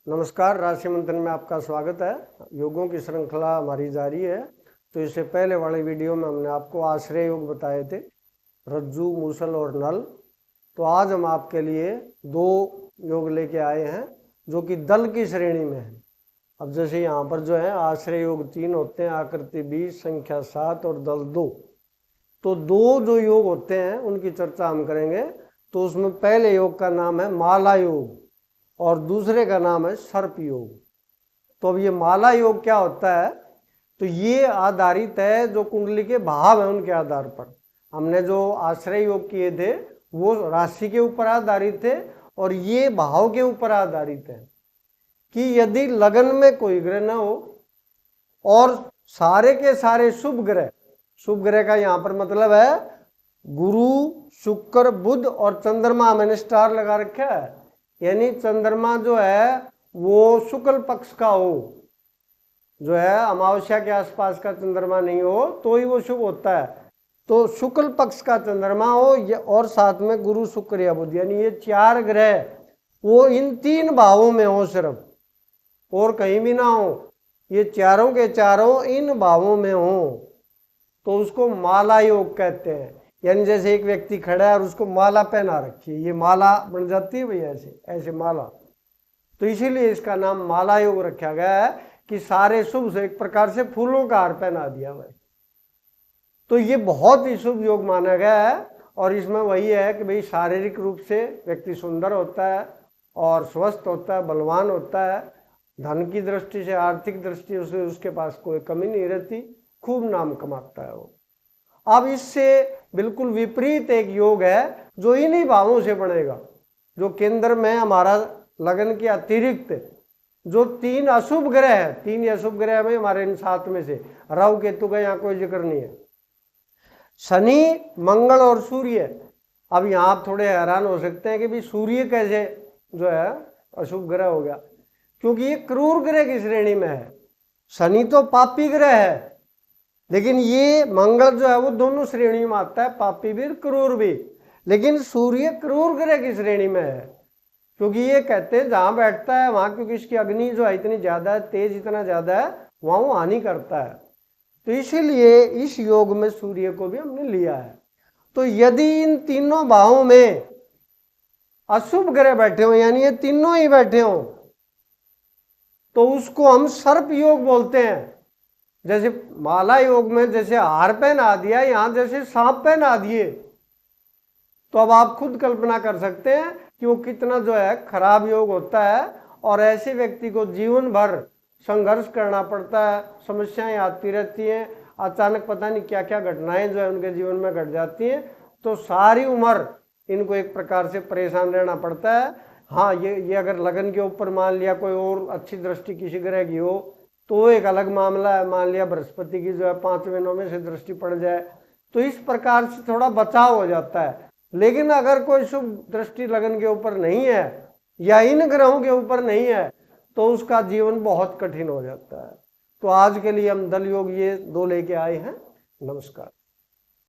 नमस्कार, राशि मंथन में आपका स्वागत है। योगों की श्रृंखला हमारी जारी है। तो इससे पहले वाले वीडियो में हमने आपको आश्रय योग बताए थे, रज्जु, मूसल और नल। तो आज हम आपके लिए दो योग लेके आए हैं जो कि दल की श्रेणी में है। अब जैसे यहाँ पर जो है आश्रय योग 3 होते हैं, आकृति 20, संख्या 7 और दल 2। तो दो जो योग होते हैं उनकी चर्चा हम करेंगे। तो उसमें पहले योग का नाम है माला योग और दूसरे का नाम है सर्प योग। तो अब ये माला योग क्या होता है? तो ये आधारित है जो कुंडली के भाव है उनके आधार पर। हमने जो आश्रय योग किए थे वो राशि के ऊपर आधारित थे और ये भाव के ऊपर आधारित है कि यदि लगन में कोई ग्रह न हो और सारे के सारे शुभ ग्रह का यहाँ पर मतलब है गुरु, शुक्र, बुध और चंद्रमा, मैंने स्टार लगा रखा है, यानी चंद्रमा जो है वो शुक्ल पक्ष का हो, जो है अमावस्या के आसपास का चंद्रमा नहीं हो तो ही वो शुभ होता है। तो शुक्ल पक्ष का चंद्रमा हो और साथ में गुरु, शुक्र या बुध, यानी ये 4 ग्रह वो इन 3 भावों में हो, सिर्फ और कहीं भी ना हो, ये चारों के चारों इन भावों में हो तो उसको माला योग कहते हैं। यानी जैसे एक व्यक्ति खड़ा है और उसको माला पहना रखी है, ये माला बन जाती है भाई, ऐसे ऐसे माला। तो इसीलिए इसका नाम माला योग रखा गया है कि सारे शुभ से एक प्रकार से फूलों का हार पहना दिया भाई। तो ये बहुत ही शुभ योग माना गया है और इसमें वही है कि भाई शारीरिक रूप से व्यक्ति सुंदर होता है और स्वस्थ होता है, बलवान होता है, धन की दृष्टि से, आर्थिक दृष्टि से उसके पास कोई कमी नहीं रहती, खूब नाम कमाता है वो। अब इससे बिल्कुल विपरीत एक योग है जो इन्हीं भावों से बनेगा, जो केंद्र में हमारा लगन के अतिरिक्त जो 3 अशुभ ग्रह है, 3 अशुभ ग्रह में हमारे इन 7 में से राहु केतु का यहाँ कोई जिक्र नहीं है, शनि, मंगल और सूर्य। अब यहाँ आप थोड़े हैरान हो सकते हैं कि भी सूर्य कैसे जो है अशुभ ग्रह हो गया, क्योंकि ये क्रूर ग्रह की श्रेणी में है। शनि तो पापी ग्रह है, लेकिन ये मंगल जो है वो दोनों श्रेणी में आता है, पापी भी क्रूर भी। लेकिन सूर्य क्रूर ग्रह की श्रेणी में है, क्योंकि ये कहते हैं जहां बैठता है वहां, क्योंकि इसकी अग्नि जो है इतनी ज्यादा है, तेज इतना ज्यादा है, वहां वो हानि करता है। तो इसीलिए इस योग में सूर्य को भी हमने लिया है। तो यदि इन तीनों भावों में अशुभ ग्रह बैठे हो, यानी ये तीनों ही बैठे हो, तो उसको हम सर्प योग बोलते हैं। जैसे माला योग में जैसे हार पहना दिया, यहां जैसे सांप पहना दिए, तो अब आप खुद कल्पना कर सकते हैं कि वो कितना जो है खराब योग होता है। और ऐसे व्यक्ति को जीवन भर संघर्ष करना पड़ता है, समस्याएं आती रहती हैं, अचानक पता नहीं क्या क्या घटनाएं जो है उनके जीवन में घट जाती हैं, तो सारी उम्र इनको एक प्रकार से परेशान रहना पड़ता है। हाँ, ये अगर लगन के ऊपर मान लिया कोई और अच्छी दृष्टि किसी ग्रह की हो तो एक अलग मामला है। मान लिया बृहस्पति की जो है 5 महीनों में से दृष्टि पड़ जाए तो इस प्रकार से थोड़ा बचाव हो जाता है। लेकिन अगर कोई शुभ दृष्टि लगन के ऊपर नहीं है या इन ग्रहों के ऊपर नहीं है तो उसका जीवन बहुत कठिन हो जाता है। तो आज के लिए हम दल योग ये 2 लेके आए हैं। नमस्कार।